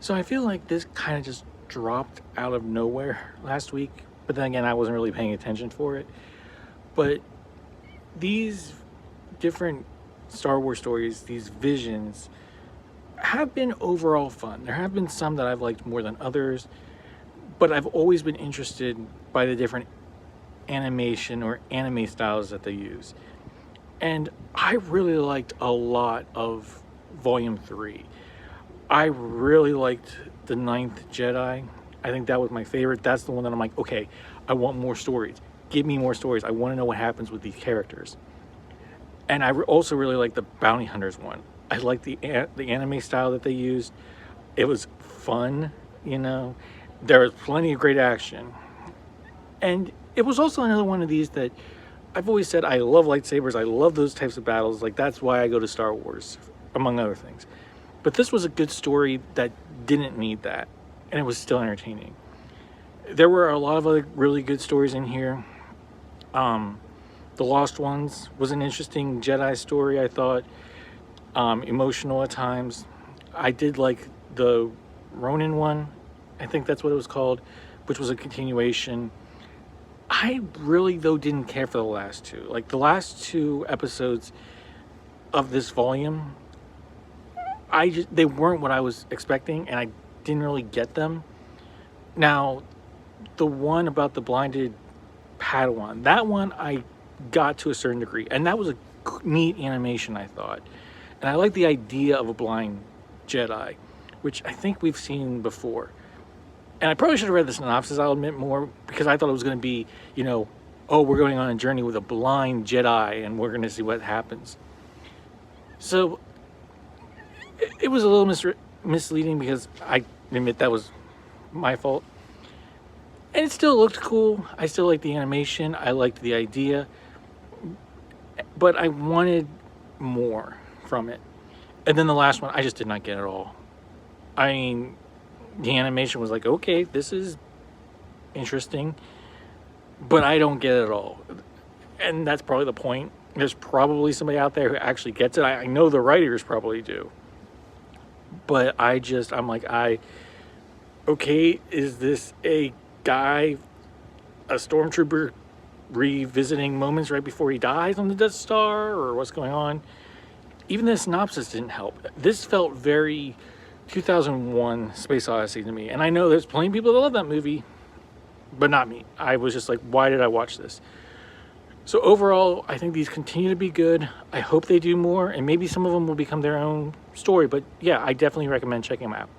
So I feel like this kind of just dropped out of nowhere last week, but then again, I wasn't really paying attention for it. But these different Star Wars stories, these visions, have been overall fun. There have been some that I've liked more than others, but I've always been interested by the different animation or anime styles that they use. And I really liked a lot of Volume 3. I really liked The Ninth Jedi. I think that was my favorite. That's the one that I'm like, okay, I want more stories. Give me more stories. I want to know what happens with these characters. And I also really like the Bounty Hunters one. I like the anime style that they used. It was fun, you know. There was plenty of great action. And it was also another one of these that I've always said I love lightsabers. I love those types of battles. Like, that's why I go to Star Wars, among other things. But this was a good story that didn't need that. And it was still entertaining. There were a lot of other really good stories in here. The Lost Ones was an interesting Jedi story, I thought. Emotional at times. I did like the Ronin one. I think that's what it was called, which was a continuation. I really, though, didn't care for the last two. Like, the last two episodes of this volume, they weren't what I was expecting, and I didn't really get them. Now, the one about the blinded Padawan, that one I got to a certain degree, and that was a neat animation, I thought. And I like the idea of a blind Jedi, which I think we've seen before. And I probably should have read the synopsis, I'll admit, more, because I thought it was going to be, you know, oh, we're going on a journey with a blind Jedi, and we're going to see what happens. So it was a little misleading, because I admit that was my fault. And it still looked cool. I still liked the animation. I liked the idea. But I wanted more from it. And then the last one, I just did not get at all. I mean, the animation was like, okay, this is interesting, but I don't get it at all. And that's probably the point. There's probably somebody out there who actually gets it. I know the writers probably do. But I'm like, okay, is this a guy, a stormtrooper, revisiting moments right before he dies on the Death Star, or what's going on? Even the synopsis didn't help. This felt very 2001 Space Odyssey to me. And I know there's plenty of people that love that movie, but not me. I was just like, why did I watch this? So overall, I think these continue to be good. I hope they do more, and maybe some of them will become their own story. But yeah, I definitely recommend checking them out.